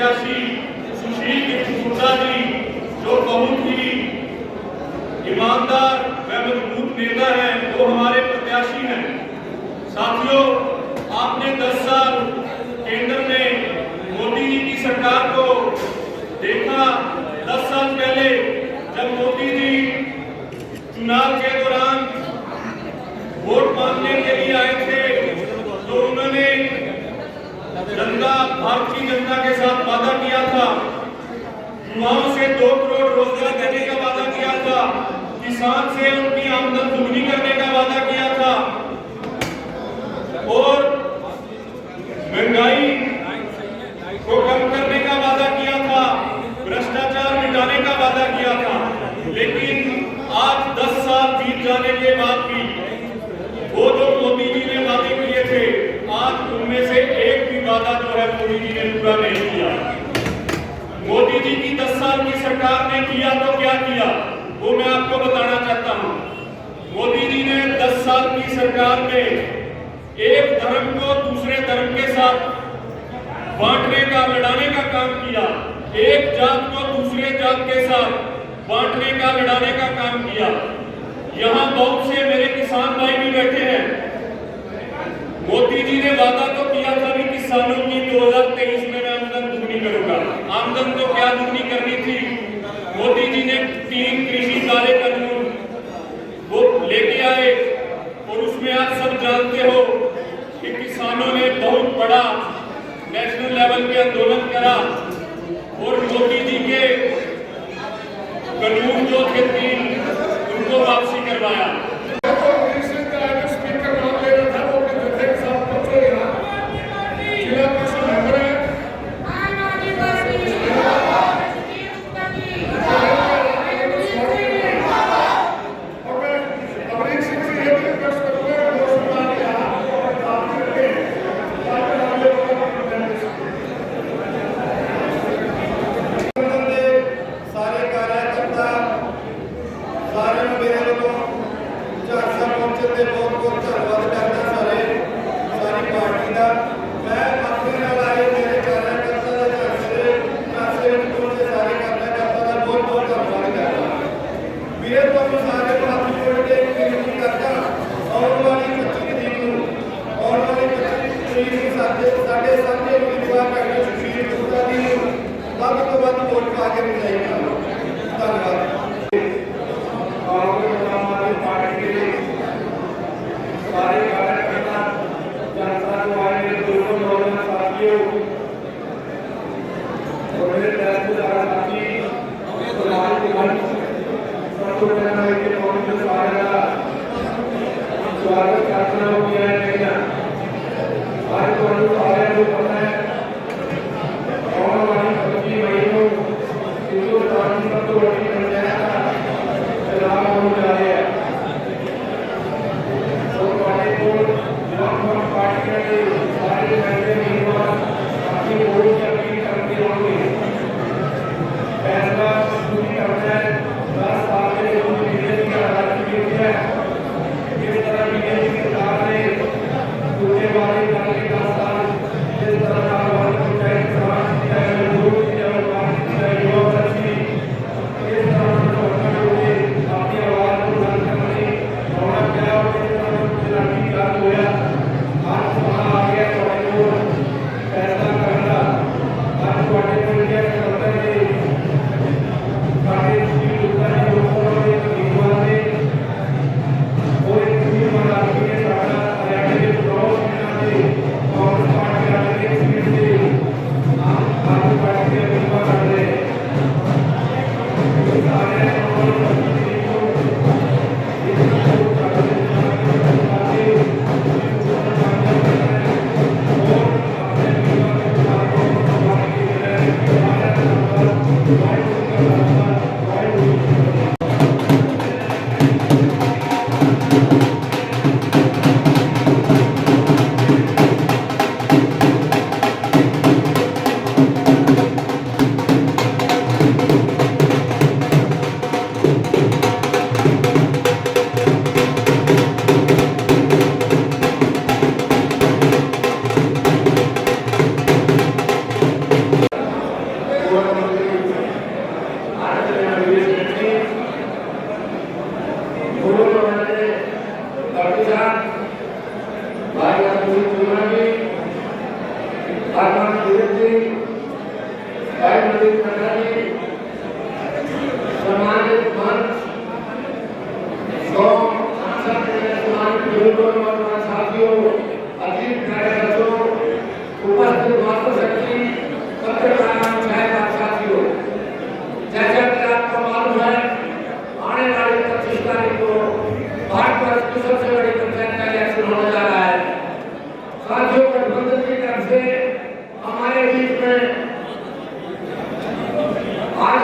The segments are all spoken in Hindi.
प्रत्याशी सुशील हुड्डा जी, जो बहुत ही ईमानदार व मजबूत नेता हैं, वो हमारे प्रत्याशी हैं। साथियों, आपने 10 साल केंद्र में मोदी जी की सरकार को देखा। 10 साल पहले जब मोदी जी चुनाव के दौरान वोट मांगने के लिए आए थे, तो उन्होंने भारतीय जनता के साथ वादा किया था। युवाओं से 2 करोड़ रोजगार देने का वादा किया था। किसान से उनकी आमदन दुगनी करने का वादा किया था और महंगाई को कम करने का वादा किया था, भ्रष्टाचार मिटाने का वादा किया था। लेकिन आज 10 साल बीत जाने के बाद भी वो जो मोदी जी ने वादे किए थे, आज उनमें से एक भी वादा जो है मोदी जी ने पूरा नहीं किया। मोदी जी की 10 साल की सरकार ने किया तो क्या किया, वो मैं आपको बताना चाहता हूं। मोदी जी ने 10 साल की सरकार में एक धर्म को दूसरे धर्म के साथ बांटने का, लड़ाने का काम किया। एक जात को दूसरे जात के साथ बांटने का, लड़ाने का काम किया। यहाँ बहुत से मेरे किसान भाई भी बैठे हैं। मोदी जी ने वादा तो किया था कि किसानों की 2023 में मैं आमदन दुगनी करूंगा। आमदन तो क्या दुगनी करनी थी, मोदी जी ने 3 कृषि काले कानून वो लेके आए और उसमें आप सब जानते हो कि किसानों ने बहुत बड़ा नेशनल लेवल पे आंदोलन करा और मोदी जी के कानून जो थे 3 उनको वापसी करवाया।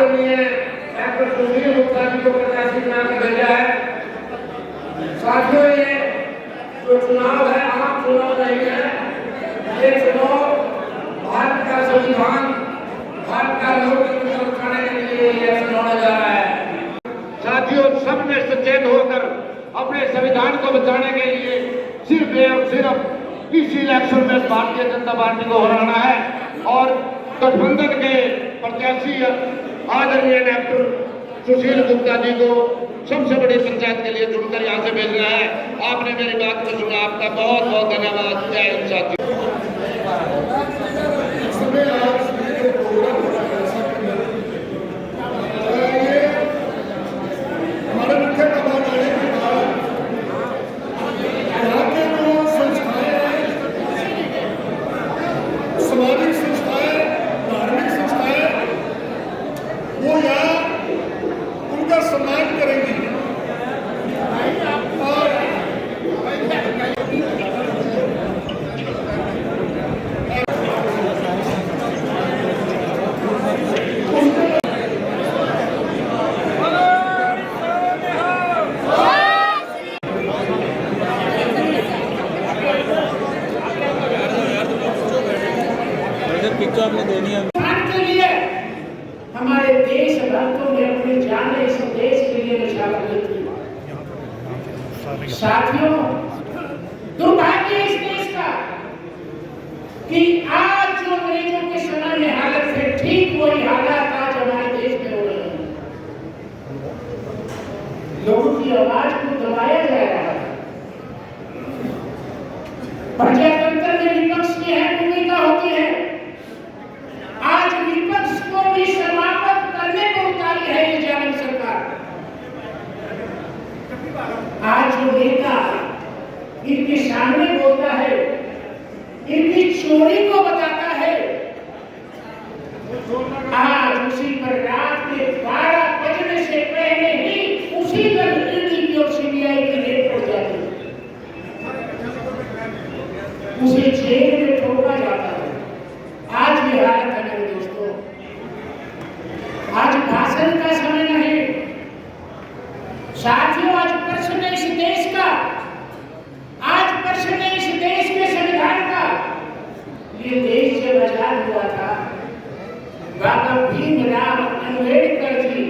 आदरणीय डॉक्टर सुशील गुप्ता जी को प्रत्याशी बनाकर भेजा है। साथियों, ये जो चुनाव है आम चुनाव नहीं है, ये चुनाव भारत का संविधान, भारत का लोकतंत्र बचाने के लिए यह चुनाव जा रहा है। साथियों, सबने सचेत होकर अपने संविधान को बचाने के लिए सिर्फ और सिर्फ इस इलेक्शन में भारतीय जनता पार्टी को हराना है और गठबंधन के प्रत्याशी आदरणीय डॉक्टर सुशील गुप्ता जी को सबसे बड़ी पंचायत के लिए चुनकर यहाँ से भेजना है। आपने मेरी बात को सुना, आपका बहुत बहुत धन्यवाद। जय हिंद साथियों। सामाजिक संस्थाएं, धार्मिक संस्थाएं वो यहाँ उनका सम्मान करेंगी और आपने देनी है के लिए हमारे देश भक्तों ने अपनी जान इस देश के लिए निछावर की थी। साथियों, दुर्भाग्य इस देश का कि आज जो अंग्रेजों के समय में हालत है, ठीक वही हालात आज हमारे देश में हो रहे हैं। लोगों की आवाज को दबाया जा रहा है। प्रजातंत्र में विपक्ष की अहम भूमिका होती है। आज विपक्ष को भी समाप्त करने को उतारी है ये जालिम सरकार। आज जो नेता इनके सामने बोलता है, इनकी चोरी को बताता है, आज उसी पर रात के 12 बजने से पहले ही उसी पर ईडी की और सीबीआई की रेड हो जाती है, उसे जेल में ठोका जाता है। आज ये हालत है मेरे दोस्तों। आज भाषण का समय नहीं साथियों, आज प्रश्न है इस देश का, आज प्रश्न है इस देश के संविधान का। ये देश जब आजाद हुआ था, बाबा भीमराव अम्बेडकर जी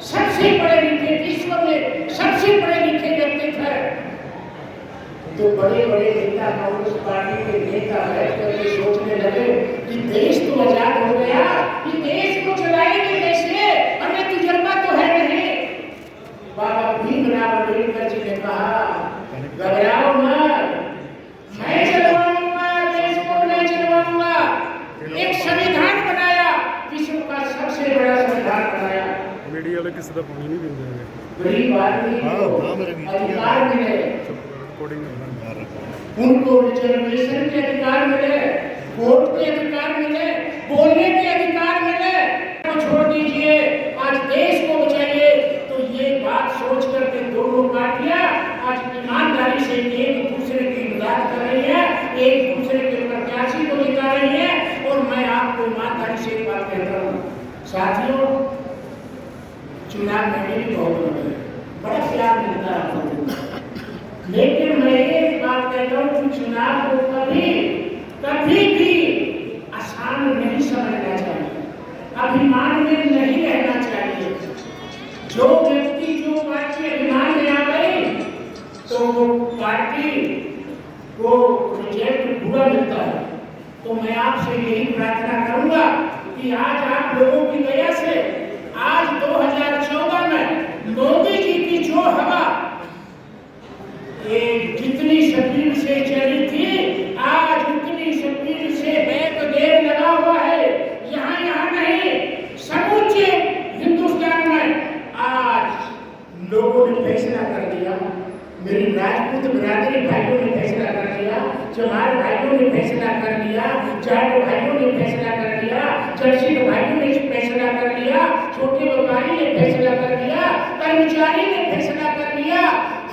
सबसे पढ़े लिखे, विश्व में सबसे पढ़े लिखे व्यक्तित्व है। तो बड़े बड़े नेता, कांग्रेस पार्टी के नेता बैठ करके सोचने लगे कि देश तो आजाद हो गया, कि देश को चलाएंगे कैसे, हमें तजुर्बा तो है नहीं। बाबा भीमराव अम्बेडकर जी ने कहा, घबराओ मत, मैं चलवाऊंगा, देश को मैं चलवाऊंगा। एक संविधान बनाया, विश्व का सबसे बड़ा संविधान बनाया। मीडिया वाले किसी का पानी नहीं देंगे, गरीब आदमी को अधिकार मिले, उनको रिजर्वेशन के अधिकार मिले, वोट के अधिकार मिले, बोलने के अधिकार मिले। तो छोड़ दीजिए, आज देश को बचाइए। तो ये बात सोच करके दोनों पार्टियां आज ईमानदारी से एक दूसरे की मदद कर रही है, एक दूसरे के प्रत्याशी को जिता रही है। और मैं आपको ईमानदारी से एक बात कहता हूँ साथियों, चुनाव में भी बहुत बड़ा प्यार मिलता है, लेकिन मैं एक बात कहता हूँ कि चुनाव को कभी भी आसान नहीं समझना चाहिए, अभिमान में नहीं रहना चाहिए। जो व्यक्ति जो पार्टी अभिमान में आ गई तो वो पार्टी को रिजल्ट बुरा मिलता है। तो मैं आपसे यही प्रार्थना करूंगा कि आज आप लोगों की दया से आज 2014 में मोदी जी की जो हवा जितनी स्पीड से चली थी, आज उतनी स्पीड से बैक गेयर लगा हुआ है। यहाँ नहीं, समूचे हिंदुस्तान में आज लोगों ने फैसला कर दिया। मेरी राजपूत बिरादरी भाइयों ने फैसला कर लिया, चमार भाइयों ने फैसला कर लिया, जाट भाइयों ने फैसला कर लिया, चर्चित भाइयों ने फैसला कर लिया, छोटे व्यापारी ने फैसला कर लिया, कर्मचारी ने फैसला कर लिया,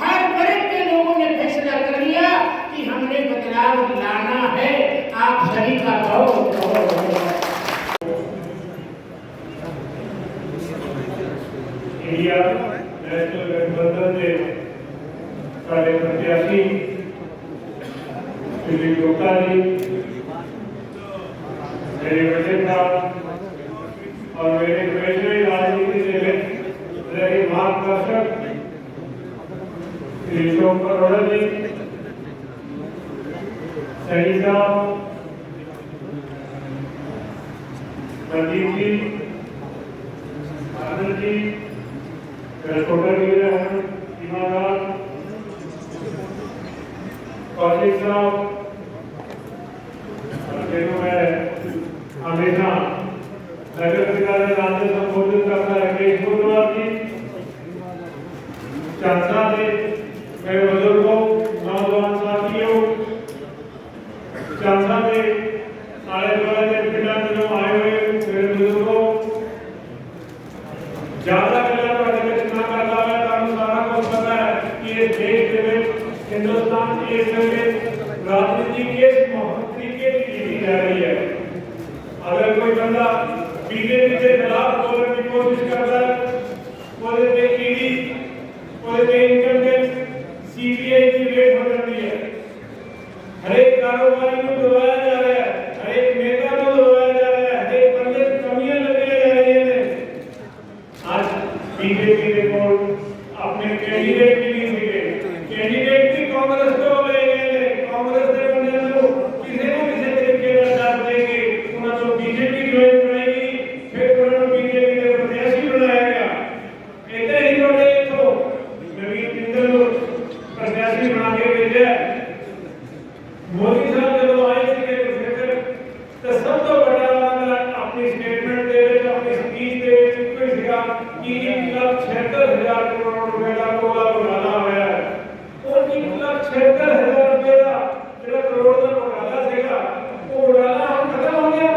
हर वर्ग के लोगों ने फैसला कर लिया कि हमने बदलाव लाना है। आप सभी का बहुत बहुत धन्यवाद। इंडिया नेशनल गठबंधन के सारे प्रत्याशी श्री गुप्ता जी, मेरे बड़े साहब और मेरे वैश्विक राजनीति से रहे मार्गदर्शक श्री अशोक अरोड़ा जी, सही साहब, प्रदीप जी, आनंद जी, छोटा ईमानदार, कौशिक साहब, मैं हमेशा नगर निकाय नाम से संबोधित करता है केश बुधवार जी, चांसा जी, मेरे बुजुर्गों, नौजवान साथियों, चांसा जी, आले दुआले के पिता दिनों आए हुए मेरे बुजुर्गों, ज्यादा चुनाव करता है तो सारा को पता है कि ये देश के हिंदुस्तान के राजनीति के तरीके की जा रही है। अगर कोई बंदा बीजेपी के खिलाफ बोलने की कोशिश करता है, बोले पे ईडी, बोले पे इनकम टैक्स, सीबीआई की रेड हो जाती है। हर एक कारोबारी को दबाया जा रहा है, हर एक नेता को दबाया जा रहा है, हर एक बंदे कमियां लगाई जा रही है। आज बीजेपी देखो अपने कैंडिडेट भी नहीं सीखे, कैंडिडेट भी कांग्रेस को ले गए, कांग्रेस के बंदे को किसी तरीके का साथ देंगे, उन्हें तो बीजेपी ज्वाइन कराएगी, फिर उन्हें बीजेपी के प्रत्याशी बनाया गया। ऐसे ही लोग तो नवीन जिंदल प्रत्याशी बना के भेजा। मोदी साहब जब आए थे तो सब तो बड़ा अपनी स्टेटमेंट दे रहे, अपनी स्पीच दे रहे कि 1,76,000 करोड़ रुपए का कोला घोटाला हुआ है और 1,76,000 रुपए का जो करोड़ का घोटाला था वो घोटाला हम खत्म हो गया।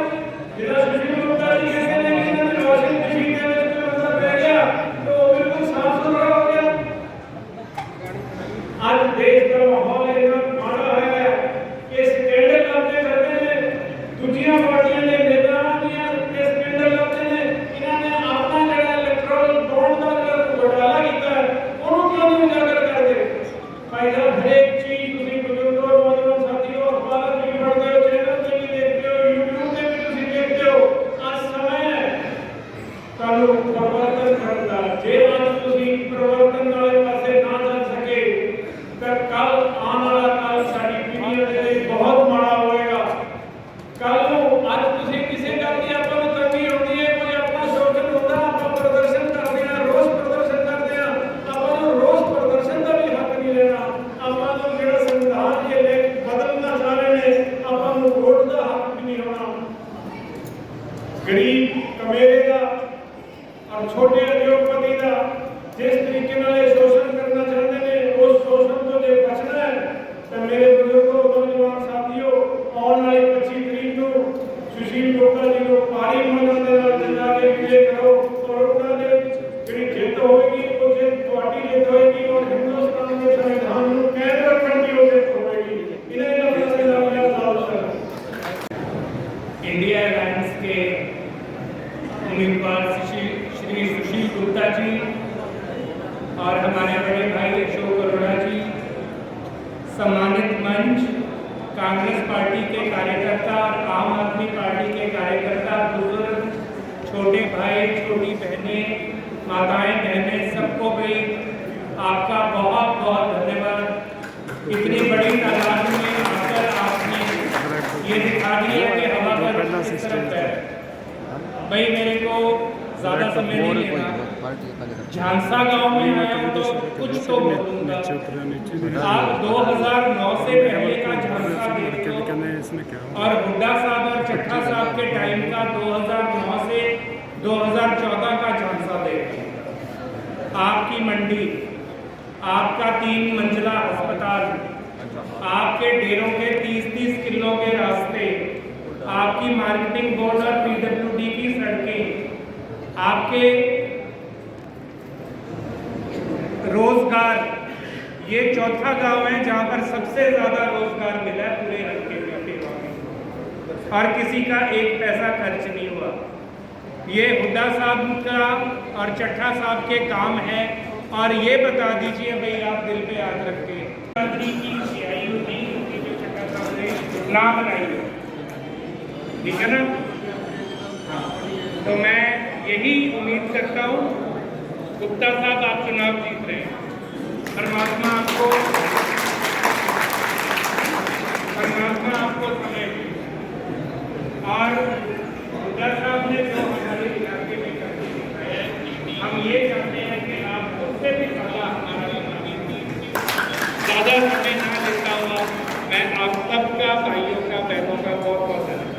जिला सुशील गुप्ता जी कहते हैं कि इन्होंने वॉशिंग मशीन के अंदर रह गया तो वो बिल्कुल साफ सुथरा हो गया। आज देश का माहौल इतना माड़ा है कि स्कैंडल करते करते दूसरी पार्टियां ने नेता दिया स्कैंडल करते हैं, इन्होंने अपना जगह इलेक्ट्रल बॉन्ड का घोटाला किया है, उन्होंने क्यों नहीं उजागर करते? भाई साहब हर एक चीज तुम बुजुर्गों, नौजवान साथियों, अखबार में भी पढ़ते हो, चैनल पे भी देखते हो, यूट्यूब पे भी तुम देखते हो। आज समय है कानून परिवर्तन करना, जे आज तुम परिवर्तन वाले पासे ना चल सके तो कल आने वाला कल सारी दुनिया के लिए बहुत माड़ा होएगा। कल आज तुम किसी गल की अपन तंगी होती है, कोई अपना शोषण होता है, आप प्रदर्शन करते हैं, रोज प्रदर्शन करते हैं, अपन रोज प्रदर्शन का भी हक नहीं लेना, अपन जो संविधान के लिए बदलना चाह रहे हैं, अपन वोट का हक भी नहीं होना। गरीब कमेरे का और छोटे उद्योगपति का जिस तरीके नाल शोषण करना चाहते हैं, उस शोषण तो जे बचना है तो मेरे बुजुर्गों, नौजवान साथियों, आने वाली 25 तरीक को सुशील गुप्ता जी को भारी मतों के नाल जिता के विजय करो और उन्होंने जी जित होगी वो जित पार्टी जित होगी और हिंदुस्तान के संविधान को कैद रखने की जित होगी। इन्हें लफ्ज़ से इंडिया अलायंस के उम्मीदवार श्री सुशील गुप्ता जी और हमारे बड़े भाई अशोक अरोड़ा जी, सम्मानित मंच, कांग्रेस पार्टी के कार्यकर्ता और आम आदमी पार्टी के कार्यकर्ता, बुजुर्ग, छोटे भाई, छोटी बहनें, माताएं, बहनें, सबको भी आपका बहुत बहुत धन्यवाद। इतनी बड़ी तादाद में आकर आपने ये दिखा दिया कि हवा पर किस तरफ है। भाई मेरे को ज़्यादा समय नहीं लेना, झांसा गांव में आया तो कुछ तो बोलूँगा। आप 2009 से पहले का झांसा देखो और हुड्डा साहब और चट्टा साहब के टाइम का 2009 से 2014 का झांसा देखो। आपकी मंडी, आपका 3 मंजिला अस्पताल, आपके डेरों के 30-30 किलो के रास्ते, आपकी मार्केटिंग बोर्ड और पीडब्ल्यूडी की सड़कें, आपके रोजगार, ये चौथा गांव है जहां पर सबसे ज्यादा रोजगार मिला है पूरे हल्के में और किसी का एक पैसा खर्च नहीं हुआ। ये हुड्डा साहब का और चट्टा साहब के काम है। और ये बता दीजिए भाई, आप दिल पे याद रख के की सियाई होती है जो चट्टा साहब ने ना बनाई हो, ठीक है ना। तो मैं यही उम्मीद करता हूँ गुप्ता साहब आप चुनाव जीत रहे हैं। परमात्मा आपको समय दे। और गुप्ता साहब ने जो हमारे इलाके में करके दिखाया है, हम ये चाहते हैं कि आप उससे भी ज़्यादा हमारा ज़्यादा समय ना लेता हुआ मैं आप सबका, भाइयों का, बहनों का बहुत बहुत धन्यवाद।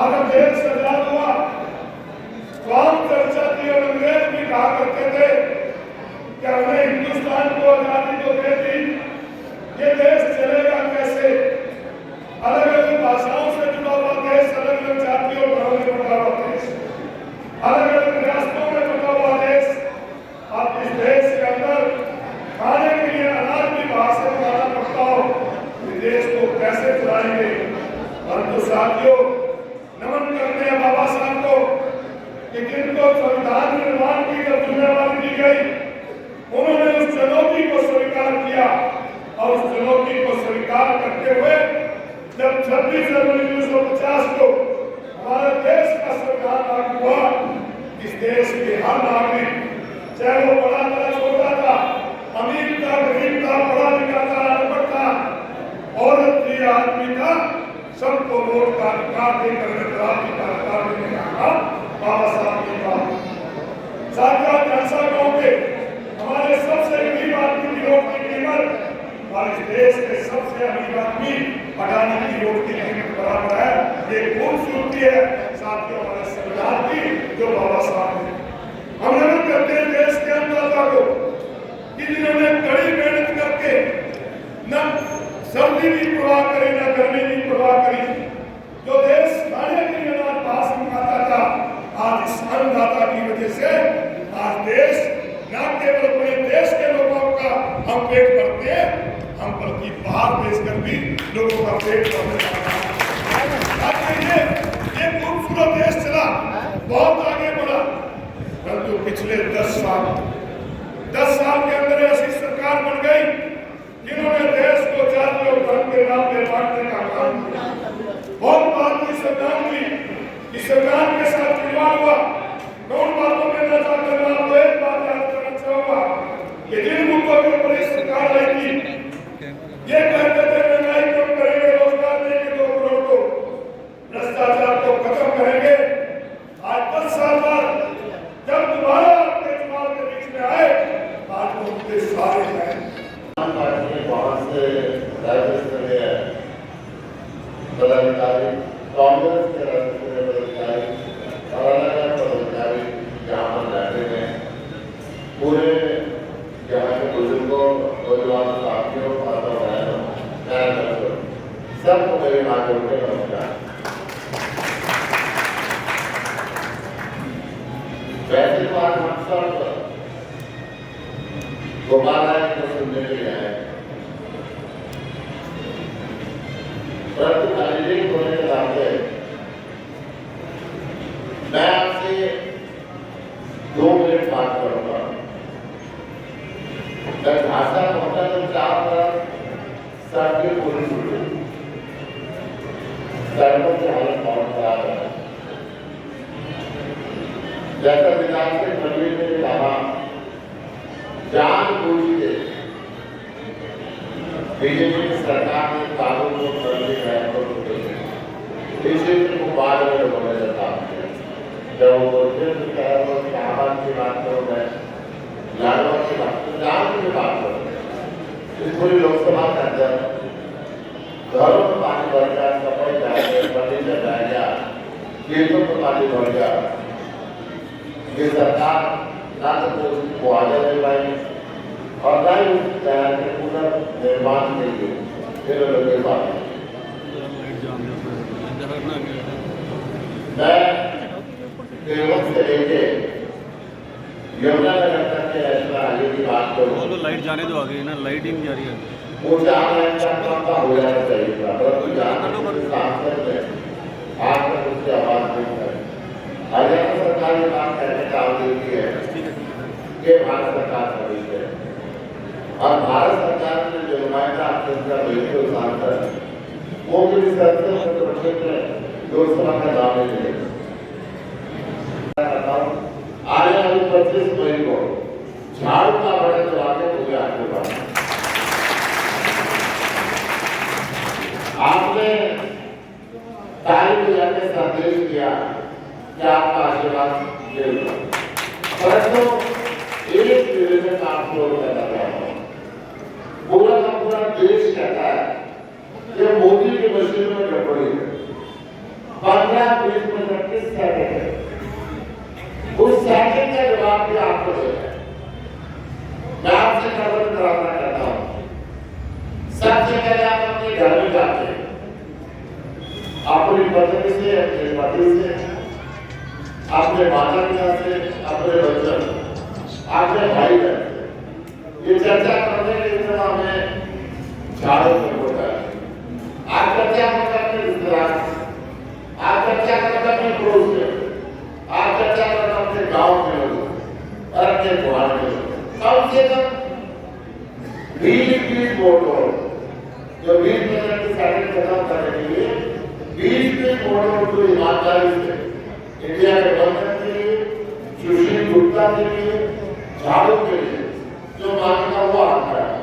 अगर देश आजाद हुआ तो हम चर्चा की और अंग्रेज भी कहा करते थे कि हमने हिंदुस्तान को आजादी तो दे दी, ये देश चलेगा कैसे? अलग अलग भाषाओं से जुड़ा हुआ देश, अलग अलग जातियों धर्मों में जुड़ा हुआ देश, अलग अलग रियासतों में जुड़ा हुआ देश। अब इस देश के अंदर खाने के लिए अनाज भी बाहर से मंगाना पड़ता हो, इस देश को कैसे चलाएंगे? और तो साथियों, नमन करते हैं बाबा साहब को कि जिनको संविधान निर्माण की जब जिम्मेवारी दी गई, उन्होंने उस चुनौती को स्वीकार किया और उस चुनौती को स्वीकार करते हुए जब 26 जनवरी 1950 को हमारे देश का संविधान लागू हुआ, इस देश के हर नागरिक, चाहे वो बड़ा था छोटा था, अमीर था गरीब था, पढ़ा लिखा था अनपढ़ था, औरत थी आदमी था, सबको वोट का अधिकार देकर क्रांति का अधिकार देने का काम बाबा साहब ने कहा। साथियों, जलसा कहोगे हमारे सबसे गरीब आदमी की वोट की कीमत और इस देश के सबसे अमीर आदमी अडानी की वोट की कीमत बराबर है। ये खूबसूरती है साथियों हमारे संविधान की जो बाबा साहब ने। हम नमन करते हैं देश के अन्नदाता को कि जिन्होंने कड़ी मेहनत करके न सर्दी की परवाह करी न गर्मी की परवाह करी, जो देश खाने के लिए अनाज बाहर से मंगाता था, आज इस अन्नदाता की वजह से आज देश न केवल अपने देश के लोगों का हम पेट भरते हैं, हम बल्कि बाहर भेजकर भी लोगों का पेट भरते हैं। ये खूबसूरत देश चला, बहुत आगे बढ़ा, परंतु पिछले 10 साल के अंदर ऐसी सरकार बन गई जिन्होंने देश को जाति और धर्म के नाम पे बांटने का काम किया। बहुत बात हुई सरकार की, इस सरकार के साथ खिलवाड़ हुआ। मैं उन बातों में न जाकर मैं आपको एक बात याद करना चाहूंगा कि जिन मुद्दों के ऊपर इस सरकार आई थी, ये कहते थे महंगाई कम करेंगे, रोजगार देंगे 2 करोड़ को, भ्रष्टाचार को खत्म करेंगे। आज 10 साल बाद जब दोबारा अपने चुनाव के बीच में आए, आज वो मुद्दे सारे हैं। वहाँ से राज्य स्तरीय पदाधिकारी, कांग्रेस के राज्य स्तरीय पदाधिकारी और अलग अलग पदाधिकारी यहाँ पर बैठे हैं। पूरे यहाँ के बुजुर्गों, नौजवान साथियों, माता बहनों, सबको मेरे नाम जोड़ के नमस्कार। वैसे तो आज हम सब गोपाल राय को सुनने के लिए आए, परंतु कैंडिडेट होने के नाते मैं आपसे 2 मिनट बात करूंगा। जब भाषा पहुंचा तो 4 तरफ सड़कें पूरी छूटी, सड़कों की हालत बहुत खराब है। जैसा विधायक से मनवीर ने कहा, जानबूझ के बीजेपी की सरकार ने कानून को करने का इस क्षेत्र को बाद में लोगों ने काम किया। जब वो बोलते हैं तो शाहबाद की बात करो, मैं लाडवा की बात करो, जान की बात करो, इस पूरी लोकसभा के अंदर घरों में पानी भर गया, सफाई जाएगा, फर्नीचर जाएगा, खेतों में पानी भर गया। ये सरकार ना तो उसकी मुआवजा दे पाई और ना ही उस शहर के पुनर्निर्माण के लिए फिर लोगों के बात। मैं देवबंद से लेके यमुनानगर तक के नेशनल हाईवे की बात करूँ तो लाइट जाने दो आगे ना, लाइट ही नहीं जा रही है। वो 4 लाइन का काम का हो जाना चाहिए था, परंतु जहाँ सांसद ने आज तक उसकी आवाज नहीं है। हरियाणा सरकार ने बात कहने का आदेश है कि भारत सरकार खड़ी है और भारत सरकार ने जो नुमाइंदा आपका बिल्कुल सांसद वो भी संसद क्षेत्र लोकसभा का नाम नहीं मिलेगा। आने वाली 25 मई को झाड़ू का बड़े दबाव मुझे आपके पास आपने तारीख को जाकर संदेश दिया कि आपका आशीर्वाद मिलेगा, परंतु एक जिले में काम शुरू करना चाहता हूँ। पूरा का पूरा देश कहता है कि मोदी की मशीन में गड़बड़ी है। 15-20 मिनट किस सेकंड है, उस सेकंड का जवाब भी आपको देना है। मैं आपसे खबर कराना चाहता हूँ, सबसे पहले आप अपने घर में जाते हैं, अपनी पत्नी से, अपने पति से, अपने माता पिता से, अपने बच्चों, अपने भाई बहन से ये चर्चा करने के लिए हमें झाड़ू में होता है। आप चर्चा करते अपने रिश्तेदार, आप चर्चा करते अपने पड़ोस में, आप चर्चा करते अपने गांव के लोग और अपने गुहार के लोग। कम से कम 20 वोटों जो 20 मिनट की सेटिंग खत्म करने के लिए 20 वोटों को ईमानदारी से इंडिया के बंधन के लिए, सुशील गुप्ता के लिए, झाड़ू के लिए जो मांगना हुआ आता है,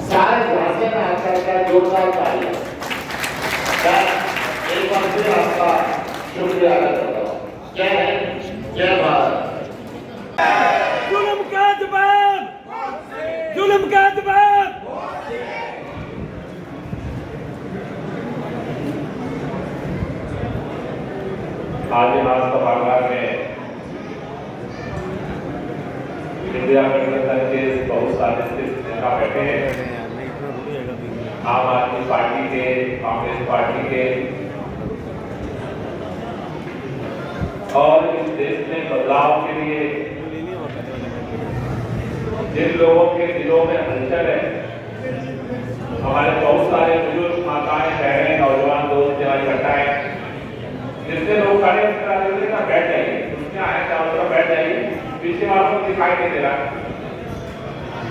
सारे भाषण आता है, 2 साल पहले एक बार फिर आपका शुक्रिया अदा करता हूँ। जय हिंद, जय भारत। जुल्म का जवाब, जुल्म का जवाब। आज यहाँ सभागार में इंडिया गठबंधन के बहुत सारे नेता बैठे हैं, आम आदमी पार्टी के, कांग्रेस पार्टी के, और इस देश में बदलाव के लिए जिन लोगों के दिलों में हलचल है, हमारे बहुत सारे बुजुर्ग माताएं, बहनें, नौजवान दोस्त यहाँ इकट्ठा है। जितने लोग खड़े हैं बैठ जाइए, उसमें आए चारों तरफ बैठ जाइए, पीछे वालों को दिखाई नहीं दे रहा,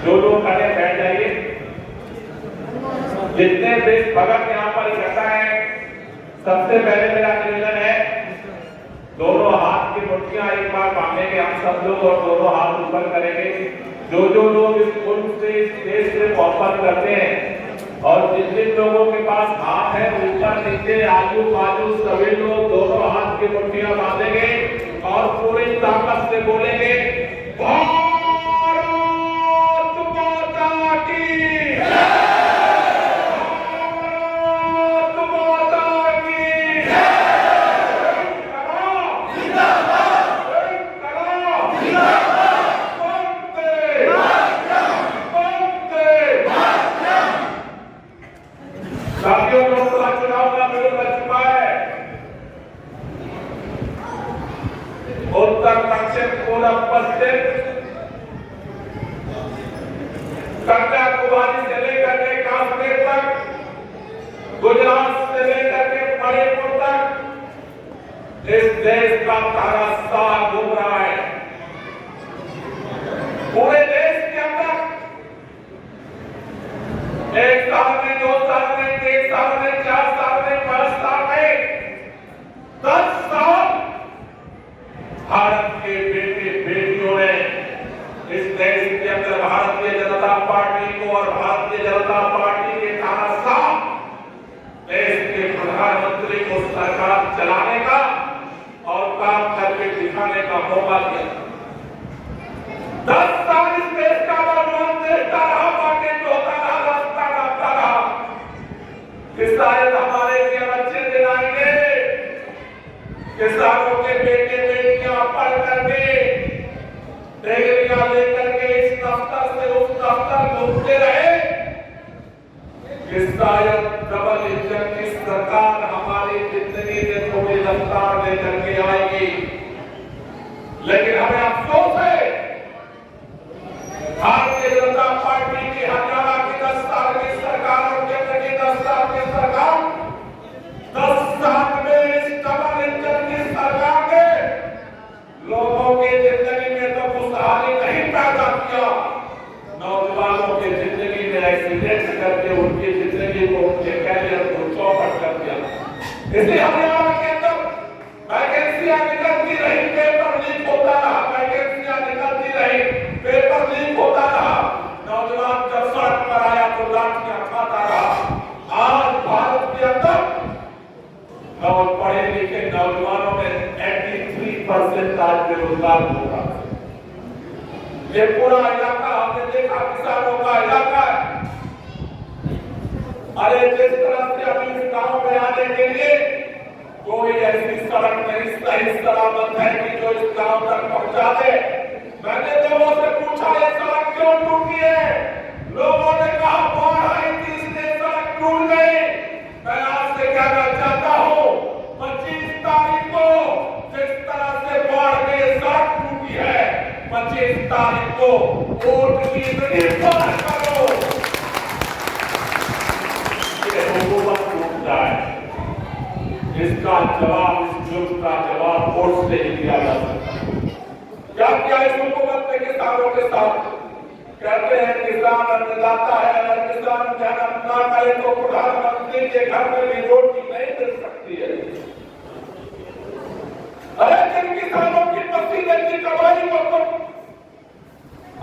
जो लोग खड़े बैठ जाइए। जितने देश भगत यहाँ पर इकट्ठा है, सबसे पहले मेरा निवेदन है, दोनों हाथ की मुट्ठियां एक बार बांधेंगे हम सब लोग और दोनों हाथ ऊपर करेंगे। जो लोग इस मुल्क से, इस देश से मोहब्बत करते हैं और जिन लोगों के पास हाथ है ऊपर नीचे आजू बाजू सभी लोग दोनों हाथ की मुट्ठियां बांधेंगे और पूरी ताकत से बोलेंगे, भारत माता की जय, भारत माता की जय, जिंदाबाद, जिंदाबाद, वंदे मातरम। साथियों, लोकसभा चुनाव का बिगुल बज चुका है। उत्तर, दक्षिण, पूर्व, पश्चिम, कन्याकुमारी से लेकर के काश्मीर तक, गुजरात से लेकर के मणिपुर तक, इस देश का तारा साथ घूम रहा है। पूरे देश के अंदर 1 साल में, 2 साल में, 3 साल में, 4 साल में, 5 साल में, 10 साल करने का मौका दिया। 10 साल इस देश का नौजवान देखता रहा, बाकी होता रहा, रास्ता नापता रहा कि शायद हमारे लिए बच्चे दिलाएंगे, किसानों के बेटे बेटियां पढ़ करके डिग्रियां लेकर के इस दफ्तर से उस दफ्तर घूमते रहे, कि शायद डबल इंजन की सरकार हमारी जिंदगी में थोड़ी रफ्तार लेकर के आएगी। लेकिन हमें अफसोस है, भारतीय जनता पार्टी की हरियाणा की 10 साल की सरकार और केंद्र की 10 साल की सरकार, 10 साल में इस डबल इंजन की सरकार ने लोगों की जिंदगी में तो खुशहाली नहीं पैदा किया, नौजवानों की जिंदगी में एक्सीडेंट करके उनकी जिंदगी को, उनके कैरियर को चौपट कर दिया। इसलिए हरियाणा के अंदर वैकेंसियां निकलती रही, पेपर लीक होता रहा, वैकेंसियां निकलती रही, पेपर लीक होता रहा, नौजवान जब सड़क पर आया तो लाठियां खाता रहा। आज भारत के अंदर पढ़े लिखे नौजवानों में 83% आज बेरोजगार हो रहा है। ये पूरा इलाका हमने देखा किसानों का इलाका है। अरे जिस तरह से अभी इस गांव में आने के लिए कोई ऐसी सड़क नहीं सही सलामत है कि जो इस गांव तक पहुंचा दे। मैंने लोगों से पूछा ये सड़क क्यों टूटी है, लोगों ने कहा बाढ़ आई थी इसलिए सड़क टूट गई। मैं आपसे कहना चाहता हूं 25 तारीख को जिस तरह से बाढ़ में सड़क टूटी है, 25 तारीख को वोट की निर्भर करो, ये हुकूमत टूट जाए। इसका जवाब, इस जुर्म का जवाब वोट से ही दिया जा सकता है। क्या किया इस हुकूमत ने किसानों के साथ? कहते हैं किसान अन्नदाता है, अगर किसान मेहनत ना करे तो प्रधानमंत्री के घर में भी रोटी नहीं मिल सकती है। अरे जिन किसानों की पसीने की कमाई को तुम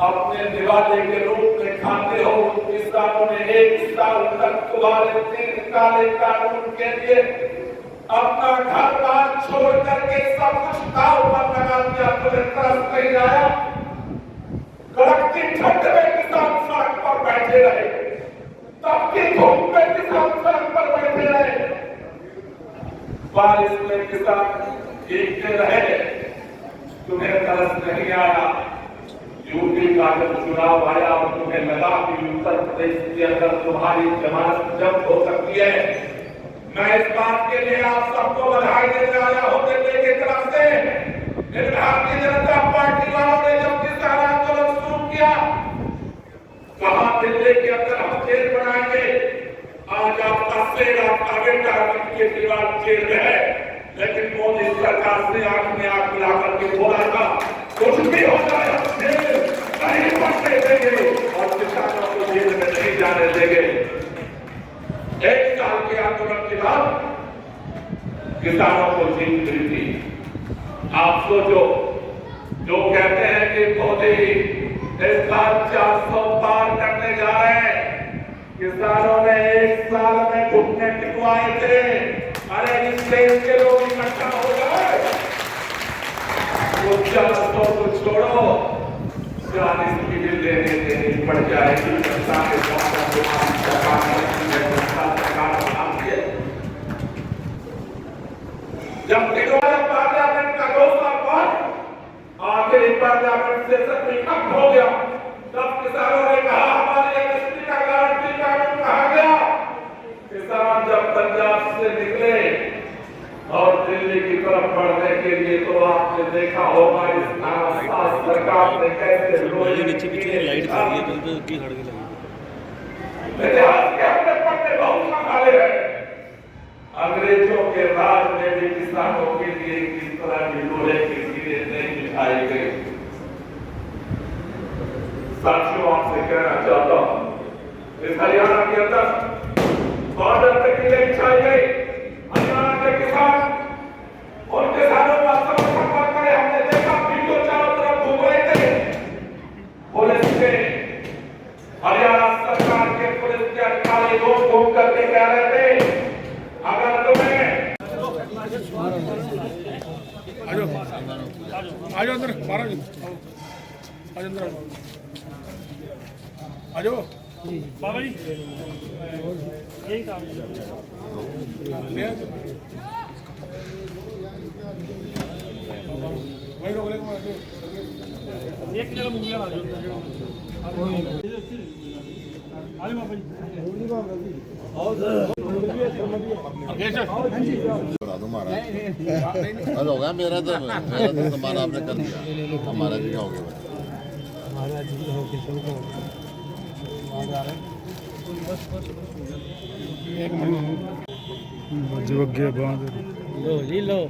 अपने दिवाले के रूप में खाते हो, किसानों ने 1 साल तक तुम्हारे 3 काले कानून के लिए अपना घर बार छोड़ करके सब कुछ दाव पर लगा दिया। तुम्हें तरस नहीं आया? कड़कती ठंड में किसान सड़क पर बैठे रहे, तपती धूप में किसान सड़क पर बैठे रहे, बारिश में किसान भीगते रहे, तुम्हें तरस नहीं आया? यूपी का जब चुनाव आया और तुम्हें लगा कि उत्तर प्रदेश के अंदर तुम्हारी जमानत जब्त हो सकती है, मैं इस बात के लिए आप सबको बधाई देने आया हूं दिल्ली की तरफ से। भारतीय जनता पार्टी वालों ने जब किसान आंदोलन शुरू किया, कहा दिल्ली के अंदर हम जेल बनाएंगे। आज आपका शेर, आपका बेटा केजरीवाल जेल में है, लेकिन मोदी सरकार से आंख में आंख मिलाकर के बोला था कुछ भी हो जाए हम जेल नहीं बनने देंगे और किसानों को जेल में नहीं जाने देंगे। 1 साल के आंदोलन के बाद किसानों को जीत मिली थी। आप सोचो, जो कहते हैं कि मोदी इस बार 400 पार करने जा रहे हैं, किसानों ने 1 साल में घुटने टिकवाए थे। अरे इस देश के लोग इकट्ठा हो गए, वो 400 को छोड़ो 40 की बिल देनी पड़ जाएगी। जब पार्लियामेंट का 2 साल बाद आखिरी पार्लियामेंट सेशन में खत्म हो गया, तब किसानों ने कहा हमारे एमएसपी का गारंटी कानून कहा गया। किसान जब पंजाब से निकले और दिल्ली की तरफ बढ़ने के लिए, तो आपने देखा होगा इस सरकार ने कैसे लाइट की इतिहास के हमने पढ़ने बहुत संभाले हैं। अंग्रेजों के राज में भी किसानों के लिए किस तरह की लोहे की चीजें नहीं दिखाई गई। साथियों, आपसे कहना चाहता हूं, इस हरियाणा के अंदर बॉर्डर पे किले बिछाई गई, हरियाणा के किसान और किसानों का समर्थन करके हमने देखा वीडियो चारों तरफ घूम रहे थे। पुलिस के, हरियाणा सरकार के पुलिस के अधिकारी घूम करके कह रहे थे अगर तुम्हें आ जाओ अंदर बाहर आ जाओ अंदर आ जाओ बाबा जी यही काम वही रोक ले एक जगह मूवी आ जाओ आले बाबा जी बता दो महाराज बस हो गया मेरा तो सामान आपने कर दिया हमारा जी का हो गया जो अगे बांध लो जी लो